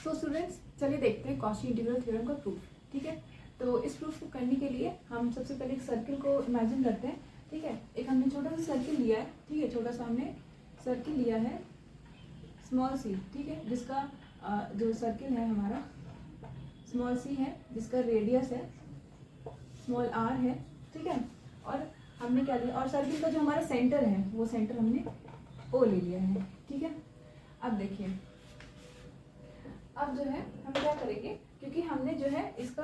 So students, चलिए देखते हैं कॉची इंटीग्रल थ्योरम का प्रूफ। ठीक है, तो इस प्रूफ को करने के लिए हम सबसे पहले एक सर्किल को इमेजिन करते हैं। ठीक है, एक हमने छोटा सा सर्किल लिया है। ठीक है, छोटा सा हमने सर्किल लिया है स्मॉल सी। ठीक है, जिसका जो सर्किल है हमारा स्मॉल सी है, जिसका रेडियस है स्मॉल आर है। ठीक है, और हमने क्या लिया, और सर्किल का जो हमारा सेंटर है वो सेंटर हमने ओ ले लिया है। ठीक है, अब देखिए, अब जो है हम क्या करेंगे, क्योंकि हमने जो है इसका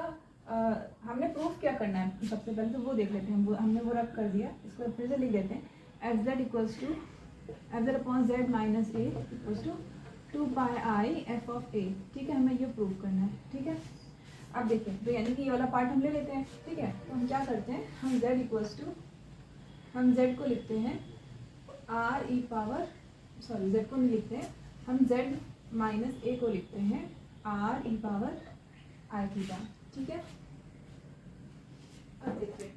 हमने प्रूफ क्या करना है सबसे पहले तो वो देख लेते हैं। वो हमने वो रख कर दिया, इसको फिर से लिख देते हैं। F Z equals to F Z upon Z minus A equals to 2 pi I F of A. ठीक है, हमें ये प्रूफ करना है। ठीक है, अब देखिए, तो यानी कि ये वाला पार्ट हम ले लेते हैं। ठीक है, तो हम क्या करते हैं, हम z इक्वल्स टू, हम z को लिखते हैं are E power, sorry z को नहीं लिखते हैं, हम z माइनस ए को लिखते हैं are E power I theta. ठीक है, अब देखिए,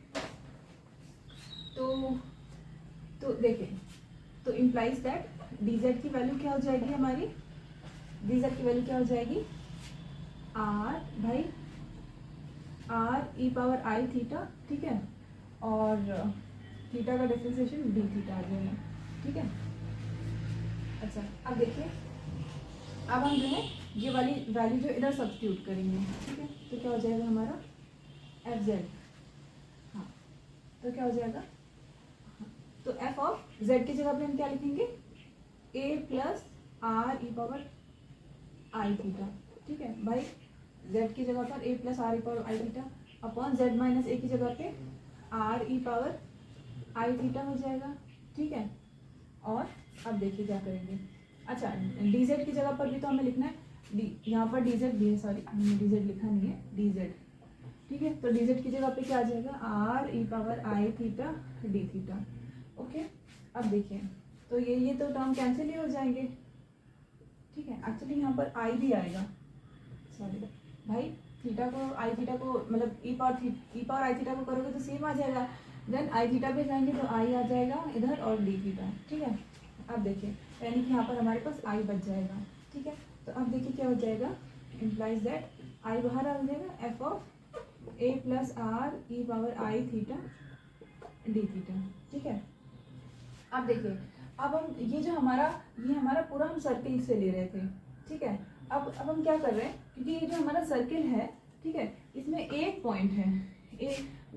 तो देखिए, तो इम्प्लाइज दैट डी जेड की वैल्यू क्या हो जाएगी हमारी, डी जेड की वैल्यू क्या हो जाएगी, आर भाई are E power I theta. ठीक है, और थीटा का डिफरेंशिएशन डी थीटा आ जाएगा। ठीक है, अच्छा अब देखिए, अब हम जो है ये वाली वैल्यू जो इधर सब्स्टिट्यूट करेंगे। ठीक है, तो क्या हो जाएगा हमारा एफ जेड। हाँ, तो क्या हो जाएगा, हाँ, तो एफ ऑफ जेड की जगह पे हम क्या लिखेंगे, A plus R E power I theta. ठीक है भाई, z की जगह पर a plus R E power I theta upon Z minus A की जगह पे R E power I theta हो जाएगा। ठीक है, और अब देखिए क्या करेंगे, अच्छा डी जेड की जगह पर भी तो हमें लिखना है डी, यहाँ पर डी जेड भी है, सॉरी हमने डी जेड लिखा नहीं है, डी जेड। ठीक है, तो डी जेड की जगह पे क्या आ जाएगा, are E power I theta D theta. Okay, अब देखिए, तो ये तो टर्म कैंसिल ही हो जाएंगे। ठीक है, एक्चुअली यहाँ पर आई भी आएगा, सॉरी भाई, थीटा को आई थीटा को मतलब ई पावर आई थीटा को करोगे तो सेम आ जाएगा, देन आई थीटा पे जाएंगे तो आई आ जाएगा इधर और डी थीटा। ठीक है, अब देखिए, यानी कि यहाँ पर हमारे पास आई बच जाएगा। ठीक है, तो अब देखिए क्या हो जाएगा, इम्प्लाइज दैट आई बाहर आ जाएगा, F of A plus R E power I theta D theta. ठीक है, अब देखिए, अब हम ये हमारा पूरा हम सर्किल से ले रहे थे। ठीक है, अब हम क्या कर रहे हैं, क्योंकि ये जो हमारा सर्किल है, ठीक है, इसमें एक पॉइंट है,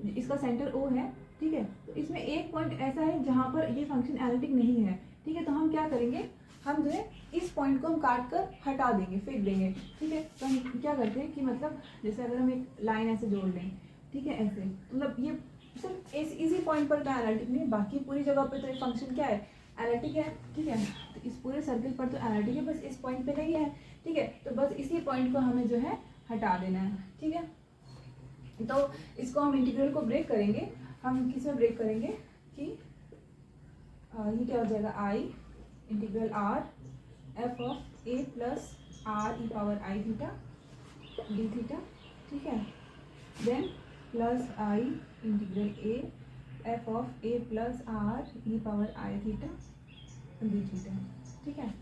इसका सेंटर ओ है। ठीक है, तो इसमें एक पॉइंट ऐसा है जहाँ पर ये फंक्शन एनालिटिक नहीं है। ठीक है, तो हम क्या करेंगे, हम जो है इस पॉइंट को हम काट कर हटा देंगे, फेंक देंगे। ठीक है, तो हम क्या करते हैं कि मतलब जैसे अगर हम एक लाइन ऐसे जोड़ लें, ठीक है, ऐसे, मतलब ये सिर्फ इसी पॉइंट पर तो एनालिटिक नहीं है, बाकी पूरी जगह पर तो ये फंक्शन क्या है, एनालिटिक है। ठीक है, तो इस पूरे सर्किल पर तो एनालिटिक है, बस इस पॉइंट पे नहीं है। ठीक है, तो बस इसी पॉइंट को हमें जो है हटा देना है। ठीक है, तो इसको हम इंटीग्रल को ब्रेक करेंगे, हम किस में ब्रेक करेंगे कि ये क्या हो जाएगा, I integral R F of A plus R E power I theta D theta. ठीक है, then plus I integral A F of A plus R E power I theta D theta. ठीक है,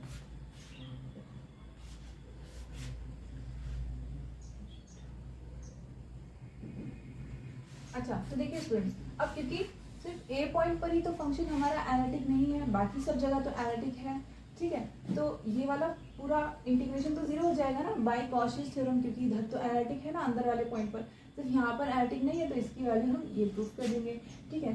अच्छा तो देखिए स्टूडेंट्स, अब क्योंकि सिर्फ ए पॉइंट पर ही तो फंक्शन हमारा एनालिटिक नहीं है, बाकी सब जगह तो एनालिटिक है। ठीक है, तो ये वाला पूरा इंटीग्रेशन तो जीरो हो जाएगा ना बाय कॉचीज थ्योरम, क्योंकि इधर तो एनालिटिक है ना अंदर वाले पॉइंट पर, सिर्फ यहाँ पर एनालिटिक नहीं है, तो इसकी वैल्यू हम ये प्रूफ कर देंगे। ठीक है,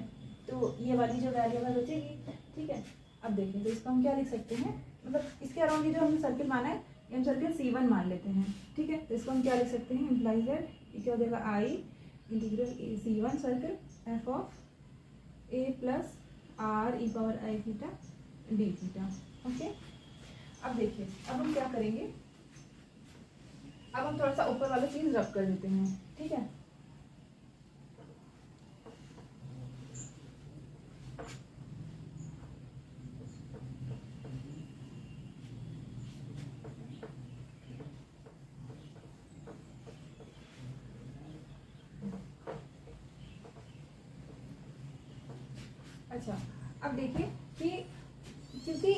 तो ये वाली जो वैल्यू हमें बचेगी। ठीक है, अब देखिए, तो इसको हम क्या लिख सकते हैं, मतलब इसके अराउंड ये जो हमने सर्किल माना है, ये हम सर्किल C1 मान लेते हैं। ठीक है, तो इसको हम क्या लिख सकते हैं, इम्प्लाइज दैट ये क्या हो जाएगा, I integral C1 circle F of A plus R E power I theta D theta. Okay, अब देखिए, अब हम क्या करेंगे, अब हम थोड़ा सा ऊपर वाला चीज रब कर देते हैं। ठीक है, अच्छा अब देखिए कि क्योंकि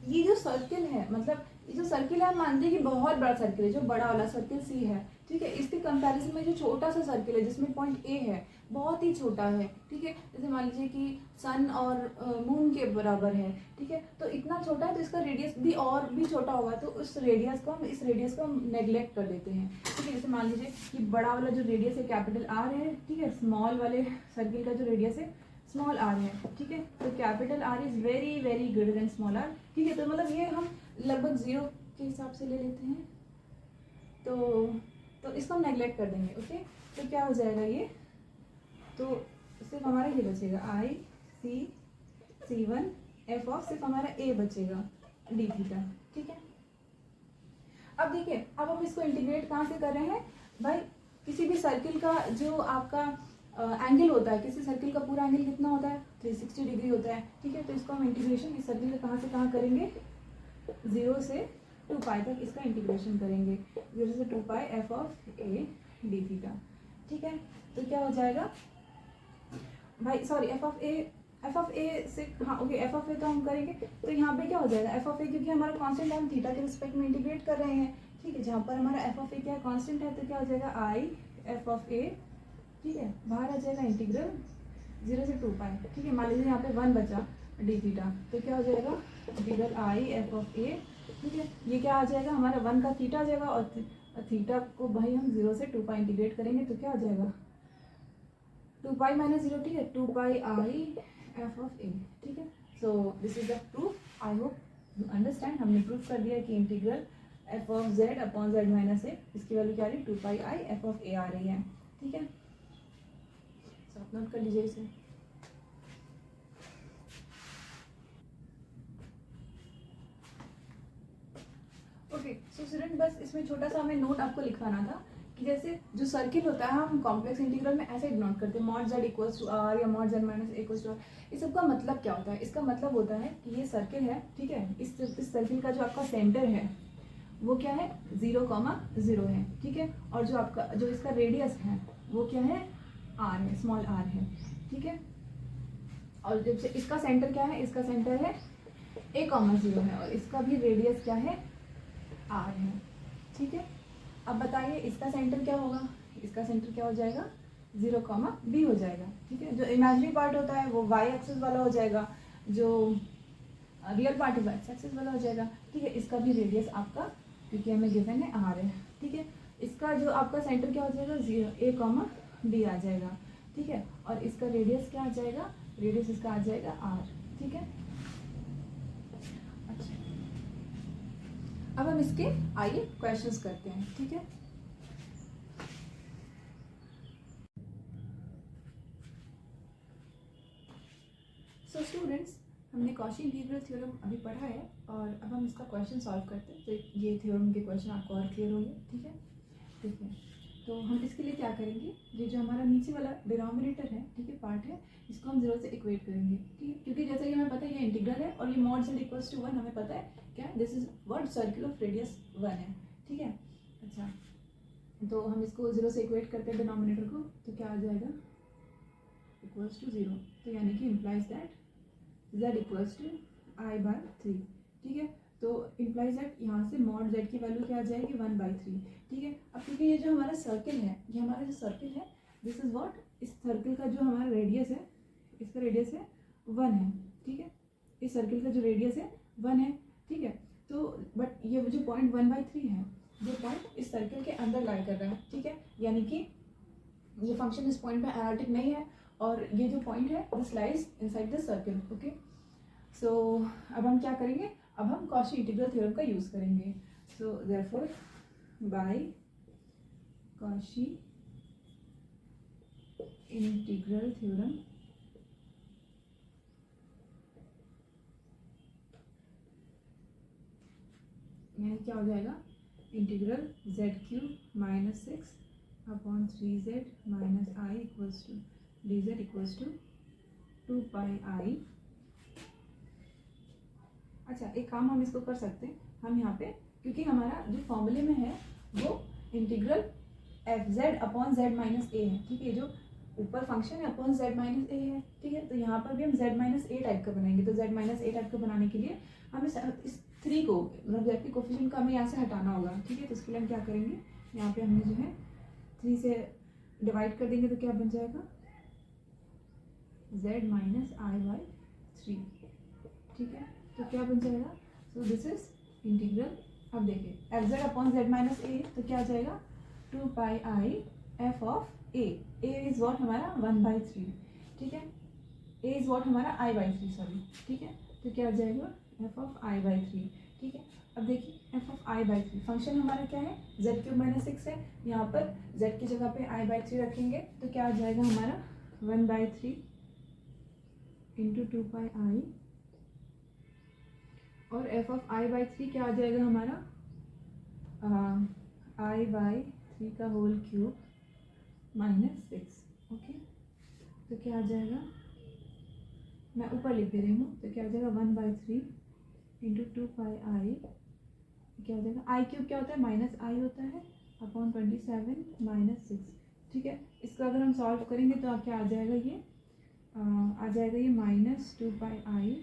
ये जो सर्किल है, मतलब ये जो सर्किल है, हम मानते हैं कि बहुत बड़ा सर्किल है, जो बड़ा वाला सर्किल सी है, ठीक है, इसके कंपैरिजन में जो छोटा सा सर्किल है जिसमें पॉइंट ए है बहुत ही छोटा है, ठीक है, जैसे मान लीजिए कि सन और मून के बराबर है, ठीक है, तो इतना छोटा है तो इसका रेडियस भी और भी छोटा होगा, तो उस रेडियस को हम इस रेडियस को हम नेग्लेक्ट कर देते हैं, ठीक है। जैसे मान लीजिए कि बड़ा वाला जो रेडियस है कैपिटल आर है, ठीक है, स्मॉल वाले सर्किल का जो रेडियस है स्मॉल आर है, ठीक है, तो capital R is very very greater than small r, ठीक है, तो मतलब ये हम लगभग 0 के हिसाब से ले लेते हैं, तो इसको हम नेग्लेक्ट कर देंगे, ओके। तो क्या हो जाएगा ये, तो सिर्फ हमारा ये बचेगा आई सी C1 एफ ऑफ, सिर्फ हमारा ए बचेगा डी थीटा, ठीक है। अब देखिए, अब हम इसको इंटीग्रेट कहाँ से कर रहे हैं भाई, किसी भी सर्किल का जो आपका एंगल होता है, किसी सर्किल का पूरा एंगल कितना होता है 360 डिग्री होता है, ठीक है, तो इसको हम इंटीग्रेशन इस सर्किल का कहाँ से कहाँ करेंगे, 0 से 2 पाई तक इसका इंटीग्रेशन करेंगे, 0 से 2 pi F of A D theta, ठीक है। तो क्या हो जाएगा भाई, सॉरी एफ ऑफ ए से, हाँ ओके, एफ ऑफ ए तो हम करेंगे, तो यहाँ पे क्या हो जाएगा एफ ऑफ ए, क्योंकि हमारा कांस्टेंट हम थीटा के रिस्पेक्ट में इंटीग्रेट कर रहे हैं, ठीक है, जहाँ पर हमारा एफ ऑफ ए क्या कांस्टेंट है, तो क्या हो जाएगा आई एफ ऑफ ए, ठीक है, बाहर आ जाएगा इंटीग्रल 0 से 2 पाई, ठीक है, मान लीजिए यहाँ पे 1 बचा डी थीटा, तो क्या हो जाएगा integral I F of A, ठीक है, ये क्या आ जाएगा हमारा 1 का थीटा आ जाएगा, और थीटा को भाई हम 0 से 2 पाई इंटीग्रेट करेंगे, तो क्या आ जाएगा 2 पाई माइनस 0, ठीक है, 2 pi I F of A, ठीक है। So this is the proof, I hope you understand, हमने प्रूफ कर दिया कि integral F of Z upon Z minus A, इसकी वैल्यू क्या आ रही है 2 पाई आई एफ ऑफ ए आ रही है, ठीक है। सो आप नोट कर लीजिए इसे। ओके, सो स्टूडेंट बस इसमें छोटा सा हमें नोट आपको लिखवाना था कि जैसे जो सर्किल होता है हम कॉम्प्लेक्स इंटीग्रल में ऐसे डिनोट करते हैं, mod Z equals to R या mod Z minus A equals to R. इस सब का मतलब क्या होता है, इसका मतलब होता है कि ये सर्किल है, ठीक है, इस सर्किल का जो आपका सेंटर है वो क्या है 0,0 है, ठीक है, और जो आपका जो इसका रेडियस है वो क्या है आर है, स्मॉल आर है, ठीक है, और जब से इसका सेंटर क्या है, इसका सेंटर है a,0 है, और इसका भी रेडियस क्या है आर है, ठीक है। अब बताइए इसका सेंटर क्या होगा, इसका सेंटर क्या हो जाएगा 0,b हो जाएगा, ठीक है, जो इमेजिनरी पार्ट होता है वो y एक्सिस वाला हो जाएगा, जो रियल पार्ट है वो x एक्सिस वाला हो जाएगा, ठीक है। इसका भी रेडियस आपका, क्योंकि हमें गिवन है r है, ठीक है, इसका जो आपका सेंटर क्या हो जाएगा 0 a,b आ जाएगा, ठीक है, और इसका रेडियस क्या आ जाएगा, रेडियस इसका आ जाएगा r, ठीक है। अब हम इसके आइए क्वेश्चंस करते हैं, ठीक है। सो स्टूडेंट्स, हमने कॉची इंटीग्रल थ्योरम अभी पढ़ा है, और अब हम इसका क्वेश्चन सॉल्व करते हैं, तो ये थ्योरम के क्वेश्चन आपको और क्लियर होंगे, ठीक है, ठीक है। तो हम इसके लिए क्या करेंगे, ये जो हमारा नीचे वाला डिनोमिनेटर है, ठीक है, पार्ट है, इसको हम 0 से इक्वेट करेंगे, ठीक है, क्योंकि जैसे कि हमें पता है ये इंटीग्रल है, और ये मॉड जेड इक्वल्स टू 1 हमें पता है क्या, this is what circle of radius 1 है, ठीक है। अच्छा, तो हम इसको 0 से इक्वेट करते हैं डिनोमिनेटर को, तो क्या आ जाएगा इक्वल्स टू 0, तो यानी कि implies that z equals to i/3, ठीक है, तो इम्प्लाइज दैट यहाँ से मॉड z की वैल्यू क्या आ जाएगी 1/3, ठीक है। अब क्योंकि ये जो हमारा सर्किल है, ये हमारा जो सर्किल है, दिस इज व्हाट, इस सर्किल का जो हमारा रेडियस है, इसका रेडियस है 1 है, ठीक है, इस सर्किल का जो रेडियस है 1 है, ठीक है। तो बट ये जो पॉइंट 1/3 है, ये पॉइंट इस सर्किल के अंदर लाई कर रहा है, ठीक है, यानी कि ये फंक्शन इस पॉइंट पे एनालिटिक नहीं है, और ये जो पॉइंट है this lies inside the circle, okay. So अब हम क्या करेंगे, अब हम कॉची इंटीग्रल थ्योरम का यूज करेंगे, so therefore by Cauchy integral theorem यानी क्या हो जाएगा integral z³ - 6/3z - i equals to dz equals to 2 pi I. अच्छा, एक काम हम इसको कर सकते हैं, हम यहाँ पे क्योंकि हमारा जो फॉर्मूले में है वो इंटीग्रल f(z/z - a) है, ठीक है, जो ऊपर फंक्शन है अपॉन z - a है, ठीक है, तो यहाँ पर भी हम z - a टाइप का बनाएंगे, तो z - a टाइप का बनाने के लिए हम इस 3 को मतलब जेड के कोफिशिएंट को हमें यहाँ से हटाना होगा, ठीक है। तो इसके लिए हम क्या करेंगे, यहाँ पे हमने जो है 3 से डिवाइड कर देंगे तो क्या बन जाएगा z माइनस आई बाई 3, ठीक है। तो क्या बन जाएगा, सो दिस इज इंटीग्रल। अब देखिए F Z upon Z minus A, तो क्या आ जाएगा 2 pi I F of A is what हमारा 1/3, ठीक है। ए इज वॉट हमारा i बाई 3, सॉरी, ठीक है। तो क्या आ जाएगा एफ ऑफ i बाई 3, ठीक है। अब देखिए F of i by 3 function हमारा क्या है z³ माइनस 6 है, यहाँ पर z की जगह पे i बाई 3 रखेंगे तो क्या आ जाएगा हमारा 1/3 इंटू 2 पाई आई, और एफ ऑफ i बाई 3 क्या आ जाएगा हमारा i बाई 3 का होल क्यूब माइनस 6, ओके। तो क्या आ जाएगा, मैं ऊपर लिख दे रही हूँ, तो क्या आ जाएगा 1/3 इंटू 2 पाई आई, क्या हो जाएगा आई क्यूब क्या होता है माइनस आई होता है अपॉन 27 माइनस 6, ठीक है। इसको अगर हम सॉल्व करेंगे तो क्या आ जाएगा, ये आ जाएगा ये minus 2 pi I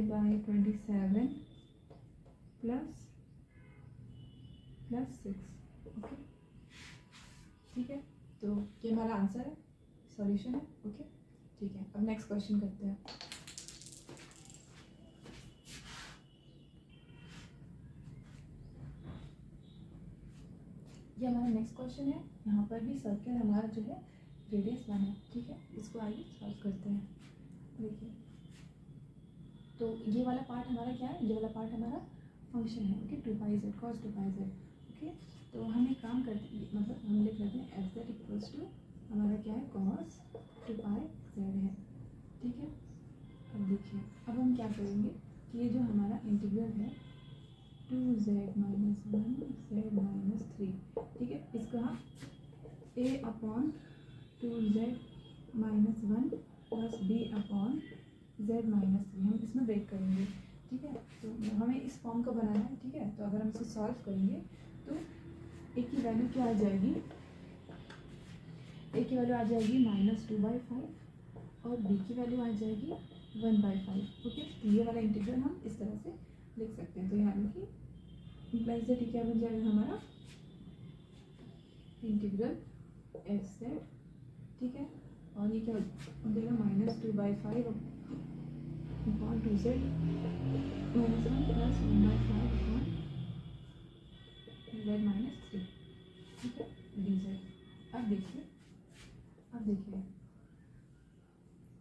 by 27 plus 6, okay, ठीक है। तो ये हमारा आंसर है, सॉल्यूशन है, ओके, ठीक है। अब नेक्स्ट क्वेश्चन करते हैं। ये हमारा नेक्स्ट क्वेश्चन है, यहाँ पर भी सर्कल हमारा जो है रेडियस 1 है, ठीक है। इसको आइए सॉल्व करते हैं। देखिए तो ये वाला पार्ट हमारा क्या है, ये वाला पार्ट हमारा फंक्शन है, ओके, 2 पाई जेड कॉस 2 पाई जेड, ओके। तो हम एक काम करते हैं, मतलब हम लिख लेते हैं एफ जेड इक्वल्स टू हमारा क्या है कॉस 2 पाई जेड है, ठीक है। अब देखिए अब हम क्या करेंगे कि ये जो हमारा इंटीग्रल है 2z माइनस 1 z माइनस 3, ठीक है, इसको हम a upon 2z minus 1 plus b upon z minus 3 हम इसमें ब्रेक करेंगे, ठीक है। तो हमें इस फॉर्म का बनाना है, ठीक है। तो अगर हम इसे सॉल्व करेंगे तो a की वैल्यू क्या आ जाएगी, a की वैल्यू आ जाएगी -2/5 और b की वैल्यू आ जाएगी 1/5, ओके। तो ये वाला इंटीग्रल हम इस तरह से लिख सकते हैं। तो यहाँ की इम्प्लाइज दैट क्या बन जाएगा हमारा इंटीग्रल एफ जेड, ठीक है। और ये क्या हो जाएगा -2/5 upon 2z minus 1 plus 1/5 upon z minus 3, ठीक है, dz। अब देखिए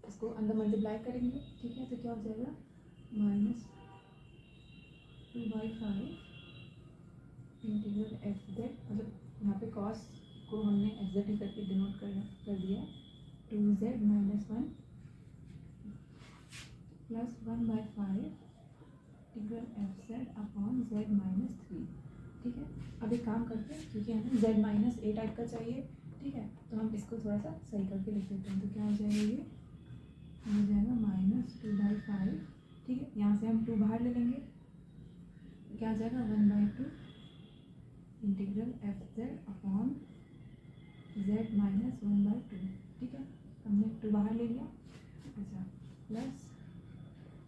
इसको अंदर मल्टीप्लाई करेंगे, ठीक है। तो क्या हो जाएगा -2/5 इंटीग्रल एफ जेड, मतलब यहाँ पे कॉस को हमने एफ जेड ही करके डिनोट कर दिया, 2z minus 1 plus 1/5 integral F Z upon z minus 3, ठीक है। अब एक काम करते हैं, क्योंकि हमें z माइनस ए टाइप का चाहिए, ठीक है, तो हम इसको थोड़ा सा सही करके लिख देते हैं। तो क्या हो जाएगा, ये हो जाएगा -2/5, ठीक है। यहाँ से हम 2 बाहर ले लेंगे, क्या आ जाएगा 1/2 integral F Z upon z minus 1/2, ठीक है। हमने 2 बाहर ले लिया, अच्छा, plus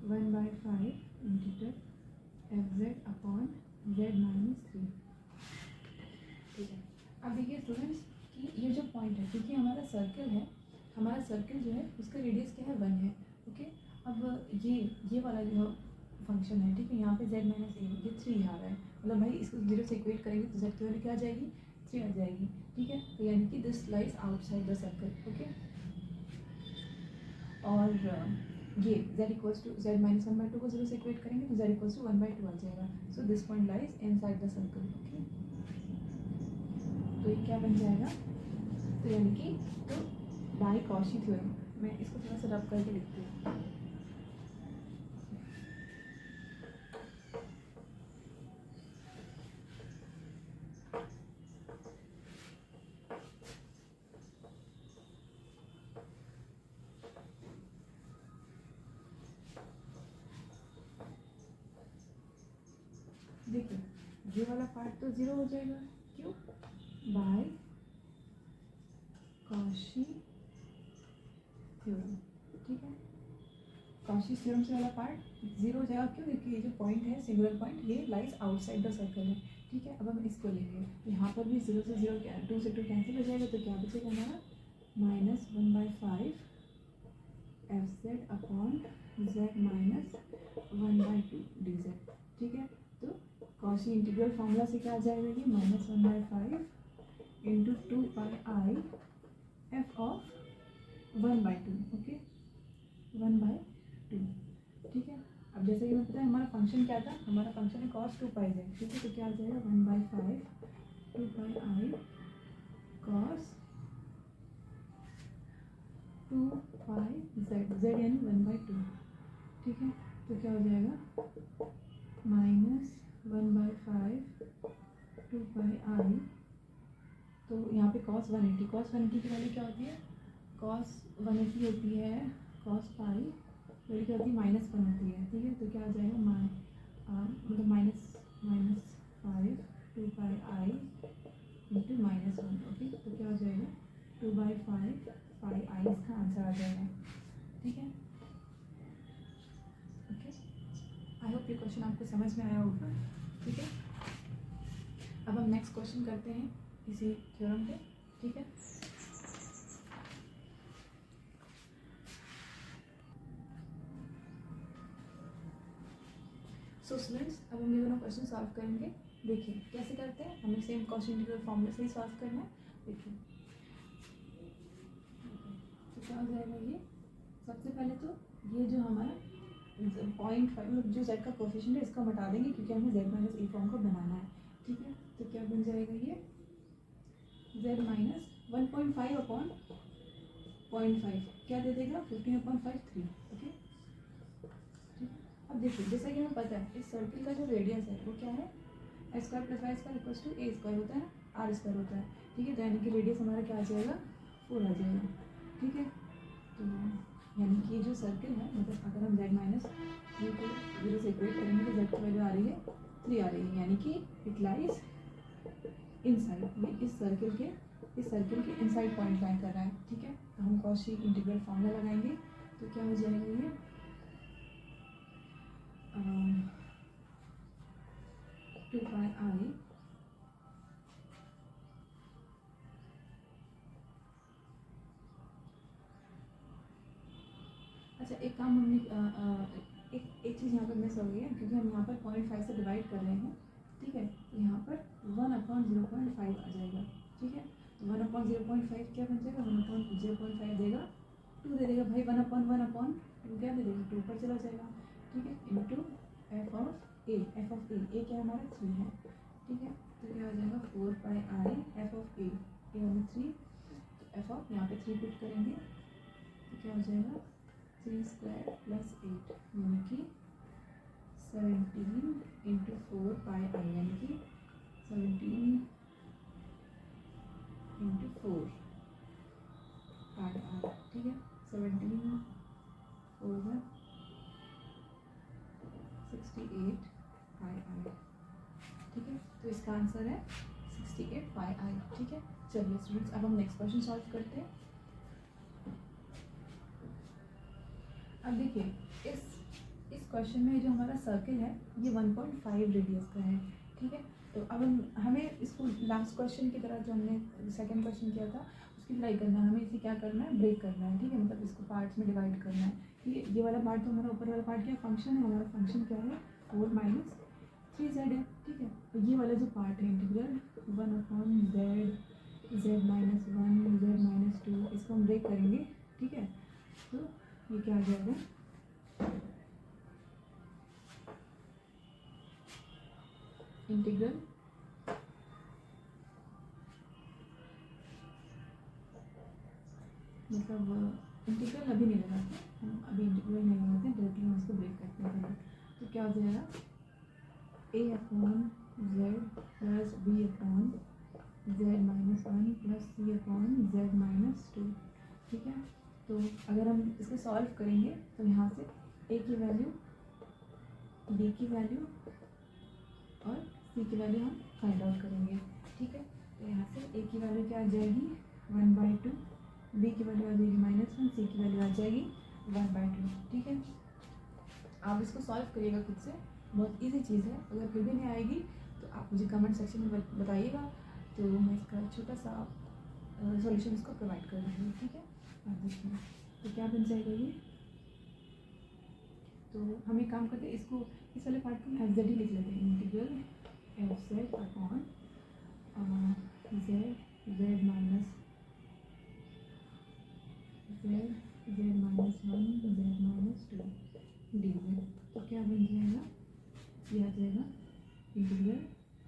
1/5 integral F Z upon z minus 3, ठीक है। अब देखिए स्टूडेंट्स कि ये जो पॉइंट है, क्योंकि हमारा सर्कल जो है उसका रेडियस क्या है 1 है, ओके। अब ये वाला जो फंक्शन है, ठीक है, यहाँ पे z माइनस ए ये 3 आ रहा है, मतलब भाई इसको 0 से इक्वेट करेंगे तो z की वैल्यू क्या आ जाएगी 3 आ जाएगी, ठीक है। तो यानी कि this lies outside the circle, okay. और ये z equals to z minus 1/2 को 0 से इक्वेट करेंगे तो z इक्वल्स टू 1/2 आ जाएगा। So this point lies inside the circle, okay. तो ये क्या बन जाएगा, तो यानी कि तो बाई कॉची थ्योरम, मैं इसको थोड़ा सा रब करके लिखती हूँ। देखिए ये वाला पार्ट तो 0 हो जाएगा, क्यों, बाय कॉची थ्योरम, ठीक है। कॉची थ्योरम से वाला पार्ट जीरो हो जाएगा। क्यों? क्योंकि ये जो पॉइंट है सिंगुलर पॉइंट ये लाइज आउटसाइड द सर्कल है। ठीक है, अब हम इसको लेंगे तो यहाँ पर भी जीरो से जीरो 2 से 2 कैंसिल हो जाएगा, तो क्या बचेगा हमारा -1/5 F Z upon Z minus 1/2 D Z. ठीक है, तो कॉची इंटीग्रल फॉर्मूला से क्या आ जाएगा ये -1/5 into 2πi F of 1/2। Okay, 1/2। ठीक है, अब जैसे कि मैं पता है हमारा फंक्शन क्या था, हमारा फंक्शन है cos 2πz। ठीक है, तो क्या आ जाएगा 1/5 2πi cos 2πz, z यानी 1/2। ठीक है, तो क्या हो जाएगा -1/5 2πi, तो यहाँ पे cos 180 की वैल्यू क्या होती है, cos 180 होती है cos पाई, वैल्यू क्या होती है -1 होती है। ठीक है, तो क्या आ जाएगा मतलब -5 2πi इंटू -1। ओके, तो क्या हो जाएगा 2/5 पाई आई, इसका आंसर आ जाएगा। ठीक है, ओके, आई होप ये क्वेश्चन आपको समझ में आया होगा। ठीक है, अब हम नेक्स्ट क्वेश्चन करते हैं इसी थ्योरम पे। ठीक है, सो स्टूडेंट्स, अब हम ये दोनों क्वेश्चन सॉल्व करेंगे। देखिए कैसे करते हैं, हमें सेम कॉची इंटीग्रल फॉर्मूला से ही सॉल्व करना है। देखिए तो क्या हो जाएगा, ये सबसे पहले तो ये जो हमारा 0.5 जो z का कोफिशिएंट है इसको हटा देंगे, क्योंकि हमें z माइनस ए फॉर्म को बनाना है। ठीक है, तो क्या बन जाएगा ये z माइनस 1.5 अपॉन 0.5 क्या दे देगा 15/5 3। ओके, अब देखिए जैसा कि हमें पता है इस सर्किल का जो रेडियस है वो क्या है, x² + y² equals to a² होता है ना, r² होता है। ठीक है, तो यानी कि रेडियस हमारा क्या आ जाएगा 4 आ जाएगा। ठीक है, तो यानी कि ये जो सर्किल है, मतलब अगर हम z माइनस 3 को 0 से इक्वेट करेंगे तो z की वैल्यू आ रही है 3 आ रही है, यानी कि इट लाइज इनसाइड, ये इस सर्किल के इनसाइड पॉइंट लाइन कर रहा है। ठीक है, तो हम कॉची इंटीग्रल फॉर्मूला लगाएंगे, तो क्या हो जाएगा ये 2πi अच्छा, एक काम हमने एक चीज़ यहाँ पर मिस हो गई है, क्योंकि हम यहाँ पर 0.5 से डिवाइड कर रहे हैं। ठीक है, तो यहाँ पर 1/0.5 आ जाएगा। ठीक है, तो 1/0.5 क्या बन जाएगा, 1/0.5 देगा 2 दे देगा भाई, 1/1/2 क्या दे देगा 2 पर चला जाएगा। ठीक है, इंटू एफ ऑफ ए क्या हमारा 3 है। ठीक है, तो क्या हो जाएगा 4πi एफ ऑफ ए हमें 3, तो एफ ऑफ यहाँ पे 3 पुट करेंगे तो क्या हो जाएगा 3² + 8 यानी कि 17 इंटू 4πi, यानी कि 17 इंटू 4 πi। ठीक है, 17 over 68 πi। ठीक है, तो इसका आंसर है 68 πi। ठीक है, चलिए स्टूडेंट्स, अब हम नेक्स्ट क्वेश्चन सॉल्व करते हैं। अब देखिए इस क्वेश्चन में जो हमारा सर्किल है ये 1.5 रेडियस का है। ठीक है, तो अब हमें इसको लास्ट क्वेश्चन की तरह जो हमने सेकंड क्वेश्चन किया था उसकी तरह ही करना है। हमें इसे क्या करना है, ब्रेक करना है। ठीक है, मतलब इसको पार्ट्स में डिवाइड करना है। ठीक है, ये वाला पार्ट तो हमारा ऊपर वाला पार्ट क्या फंक्शन है, हमारा फंक्शन क्या है 4 - 3z है। ठीक है, तो ये वाला जो पार्ट है integral 1/z z minus 1 z minus 2 इसको हम ब्रेक करेंगे। ठीक है, तो ये क्या आ जाएगा इंटीग्रल मतलब इंटीग्रल अभी नहीं लगाते, हम अभी इंटीग्रल नहीं लगाते, डायरेक्टली हम इसको ब्रेक करते हैं। तो क्या हो जाएगा a/z plus b/z minus 1 plus c/z minus 2। ठीक है, तो अगर हम इसको सॉल्व करेंगे तो यहाँ से a की वैल्यू, b की वैल्यू और c की वैल्यू हम फाइंड आउट करेंगे। ठीक है, तो यहाँ से a की वैल्यू क्या आ जाएगी 1/2, b की वैल्यू आ जाएगी -1, c की वैल्यू आ जाएगी 1/2। ठीक है, आप इसको सॉल्व करिएगा खुद से, बहुत इजी चीज़ है। अगर फिर भी नहीं आएगी तो आप मुझे कमेंट सेक्शन में बताइएगा, तो मैं इसका छोटा सा सॉल्यूशन इसको प्रोवाइड कर दूँगी, ठीक है। आप देखिए तो क्या बन जाएगा ये, तो हम एक काम करते हैं, इसको इस वाले पार्ट को हम एफ लिख लेते हैं, integral F Z upon Z minus Z minus 1 Z minus 2 D Z. तो क्या बन जाएगा, ये आ जाएगा इंटीग्रल,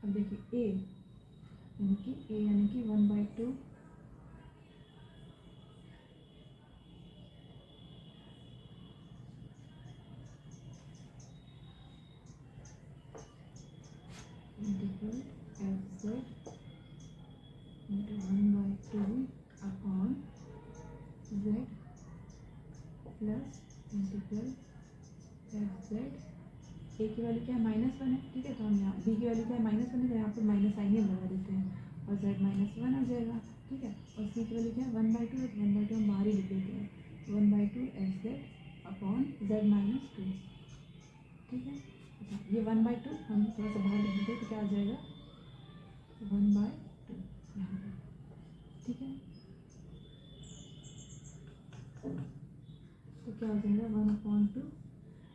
अब देखिए ए यानी कि 1/2 integral F Z into 1/2 upon Z plus integral F Z. A की वैल्यू क्या है -1 है, ठीक है। तो हम यहाँ बी की वैल्यू क्या है -1 है, तो यहाँ पर माइनस साइन ही लगा देते हैं और जेड -1 आ जाएगा, ठीक है। और सी की वैल्यू क्या है 1/2 है, तो 1/2 हम बाहर ही लिख देते हैं, 1/2 एफ जेड अपॉन जेड -2, ठीक है। अच्छा ये 1/2 हम थोड़ा सा बाहर लिख देते हैं, तो क्या आ जाएगा 1/2 यहाँ पर, ठीक है। तो क्या हो जाएगा 1/2।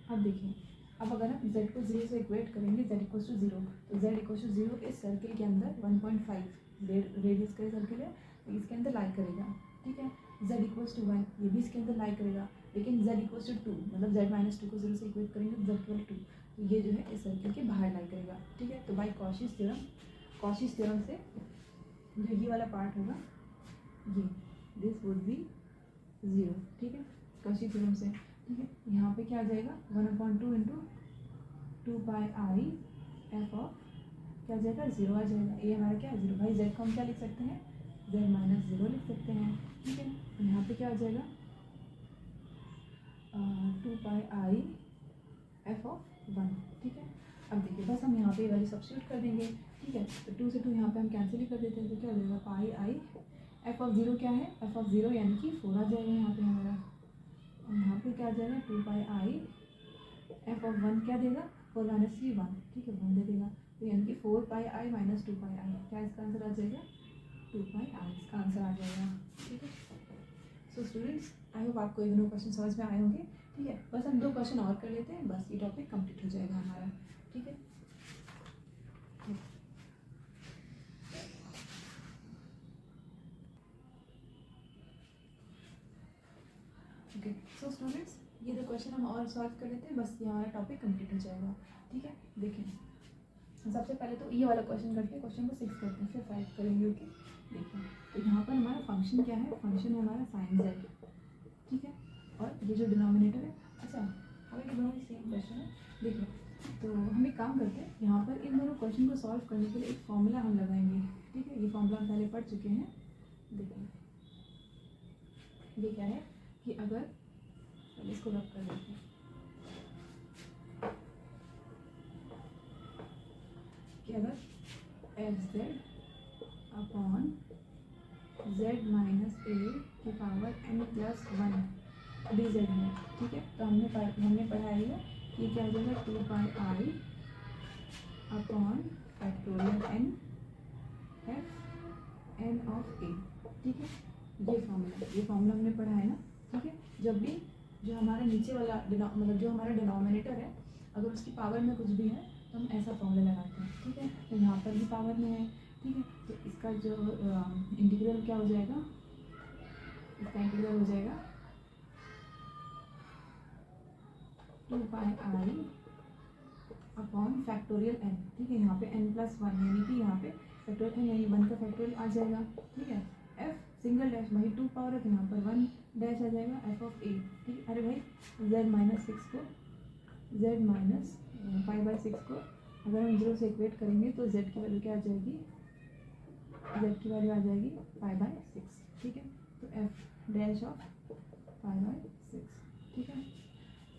अब देखिए, अब अगर हम z को 0 से इक्वेट करेंगे, z = 0, तो z = 0 इस सर्किल के अंदर 1.5 रेडियस का सर्किल है, तो इसके अंदर लाई करेगा, ठीक है। z = 1 ये भी इसके अंदर लाई करेगा, लेकिन z = 2 मतलब z - 2 को 0 से इक्वेट करेंगे तो z = 2, तो ये जो है इस सर्किल के बाहर लाई करेगा, ठीक है। तो बाई कॉशीज थ्योरम से जो ये वाला पार्ट होगा, ये दिस वुड बी 0, ठीक है, कॉशी थ्योरम से, ठीक है। यहाँ पे क्या आ जाएगा 1/2 इंटू 2πi एफ ऑफ क्या आ जाएगा 0 आ जाएगा। ये हमारा क्या है 0, भाई z को हम क्या लिख सकते हैं z - 0 लिख सकते हैं, ठीक है। यहाँ पे क्या आ जाएगा 2πi एफ ऑफ 1, ठीक है। अब देखिए बस हम यहाँ पे वैल्यू सब्स्टिट्यूट कर देंगे, ठीक है। तो 2 से 2 यहाँ पे हम कैंसिल ही कर देते हैं, तो क्या हो जाएगा πi एफ ऑफ 0 क्या है, एफ ऑफ 0 यानी कि 4 आ जाएगा यहाँ पे हमारा, और यहाँ पे क्या आ जाएगा 2πi एफ ऑफ 1 क्या देगा 4 - 3 1, ठीक है 1 दे देगा, तो यानी कि 4πi - 2πi, क्या इसका आंसर आ जाएगा 2πi, इसका आंसर आ जाएगा, ठीक है। सो स्टूडेंट्स आई होप आपको ये दोनों क्वेश्चन समझ में आए होंगे, ठीक है। बस हम 2 क्वेश्चन और कर लेते हैं, बस ये टॉपिक कंप्लीट हो जाएगा हमारा, ठीक है। ओके सो स्टूडेंट्स ये 2 क्वेश्चन हम और सॉल्व कर लेते हैं, बस ये हमारा टॉपिक कंप्लीट हो जाएगा, ठीक है। देखिए सबसे पहले तो ये वाला क्वेश्चन करते हैं, क्वेश्चन को 6 करते हैं, फिर 5 करेंगे, ओके। देखिए तो यहाँ पर हमारा फंक्शन क्या है, फंक्शन है हमारा sin z, ठीक है। और ये जो डिनोमिनेटर है, अच्छा हमें ये दोनों सेम क्वेश्चन है, देखिए तो हम एक काम करते हैं, यहाँ पर इन दोनों क्वेश्चन को सॉल्व करने के लिए एक फॉर्मूला हम लगाएंगे, ठीक है। ये फॉर्मूला हम पहले पढ़ चुके हैं, देखिए ये क्या है कि अगर इसको रब कर देते हैं कि अगर F Z upon z - a की पावर n+1 डी जेड है, ठीक है। तो हमने पढ़ा है ये क्या हो जाएगा 2πi upon factorial n f n of a, ठीक है। ये फॉर्मूला हमने पढ़ा है ना, ठीक है। जब भी जो हमारा नीचे वाला मतलब जो हमारा डिनोमिनेटर है, अगर उसकी पावर में कुछ भी है तो हम ऐसा फॉर्मूला लगाते हैं, ठीक है। तो यहाँ पर भी पावर में है, ठीक है। तो इसका जो इंटीग्रल क्या हो जाएगा, इसका इंटीग्रल हो जाएगा 2πi अपॉन फैक्टोरियल n, ठीक है। यहाँ पे n+1 यानी कि यहाँ पे फैक्टोरियल n यानी 1 का फैक्टोरियल आ जाएगा, ठीक है। f सिंगल डैश भाई 2 पावर है तो यहाँ पर 1 डैश आ जाएगा f ऑफ a, ठीक है। अरे भाई z-6 को π/6 को अगर हम 0 से इक्वेट करेंगे तो z की वैल्यू क्या आ जाएगी, z की वैल्यू आ जाएगी π/6, ठीक है। तो f डैश ऑफ π/6, ठीक है।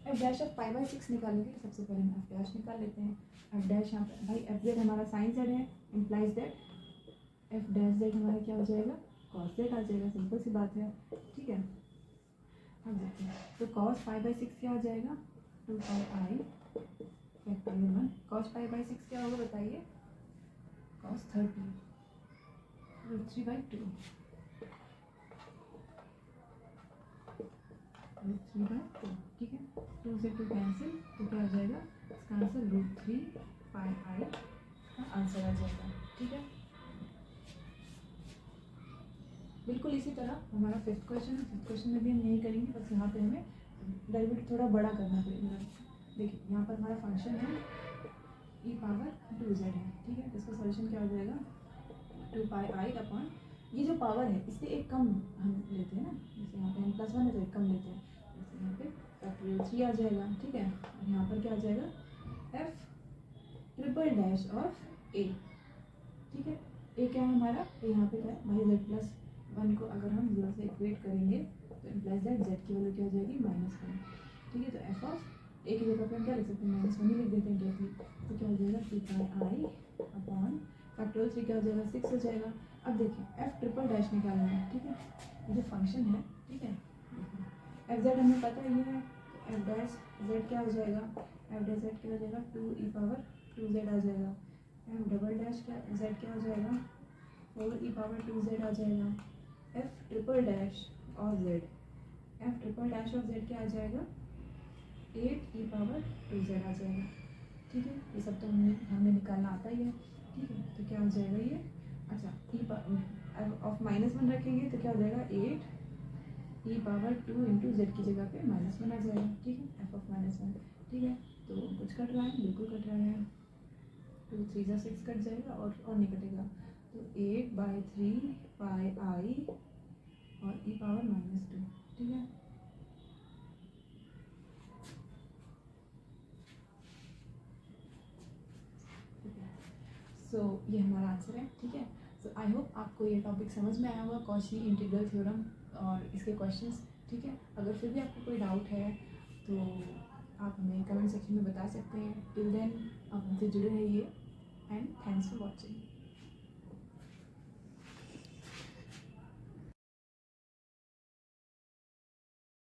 f डैश ऑफ π/6 निकालने के लिए सबसे पहले हम f डैश निकाल लेते हैं। f डैश यहाँ पर भाई f z हमारा साइन z है, implies that f dash z हमारा क्या हो जाएगा cos z आ जाएगा, सिंपल सी बात है, ठीक है। अब देखते हैं तो cos π/6 क्या आ जाएगा 2 pi i factorial 1 cos pi by 6 क्या होगा बताइए, cos 30 root 3 by 2 root 3 by 2, ठीक है। 2 से 2 कैंसिल तो क्या हो जाएगा, इसका आंसर रूट 3 पाई आई का आंसर आ जाएगा, ठीक है। बिल्कुल इसी तरह हमारा फिफ्थ क्वेश्चन है। फिफ्थ क्वेश्चन में भी हम यही करेंगे, बस यहाँ पे हमें डेरिवेटिव थोड़ा बड़ा करना पड़ेगा। देखिए यहाँ पर हमारा फंक्शन है e पावर 2z है, ठीक है। इसका सॉल्यूशन क्या हो जाएगा, 2 पाई आई अपॉन ये जो पावर है इससे एक कम हम लेते हैं ना, जैसे यहाँ पे n+1 है तो एक कम लेते हैं, जैसे यहाँ पे फैक्टोरियल 3 आ जाएगा, ठीक है। और यहाँ पर क्या आ जाएगा, f triple dash of a, ठीक है। a क्या है हमारा, a यहाँ पे क्या है भाई z+1 को अगर हम 0 से इक्वेट करेंगे तो इम्प्लाइज दैट z की वैल्यू क्या हो जाएगी, -1, ठीक है। तो f ऑफ a की जगह पे हम क्या लिख सकते हैं, -1 ही लिख देते हैं डायरेक्टली, तो क्या हो जाएगा 2 पाई आई अपॉन फैक्टोरियल 3 क्या हो जाएगा 6 हो जाएगा। अब देखिए f ट्रिपल डैश निकालना है, ठीक है। ये जो फंक्शन है, ठीक है, एफ जेड हमें पता ही है, एफ डैश जेड क्या हो जाएगा, एफ डैश जेड क्या हो जाएगा 2 पावर 2z आ जाएगा। एफ डबल डैश क्या जेड क्या हो जाएगा 4 पावर 2z आ जाएगा। F triple dash of Z, F triple dash of Z क्या आ जाएगा 8 पावर 2z आ जाएगा, ठीक है। ये सब तो हमें निकालना आता ही है, ठीक है। तो क्या हो जाएगा ये, अच्छा ऑफ -1 रखेंगे तो क्या हो जाएगा 8 पावर 2 इंटू जेड की जगह पे -1 आ जाएगा, ठीक है। एफ ऑफ -1, ठीक है। तो कुछ कट रहा है, बिल्कुल कट रहा है, 2 3 जा 6 कट जाएगा और नहीं कटेगा, तो 8/3 पाई आई और e पावर -2, ठीक है। सो ये हमारा आंसर है, ठीक है। सो आई होप आपको ये टॉपिक समझ में आया होगा, कॉची इंटीग्रल थ्योरम और इसके क्वेश्चंस, ठीक है। अगर फिर भी आपको कोई डाउट है तो आप हमें कमेंट सेक्शन में बता सकते हैं। टिल देन आप हमसे जुड़े रहिए एंड थैंक्स फॉर वॉचिंग।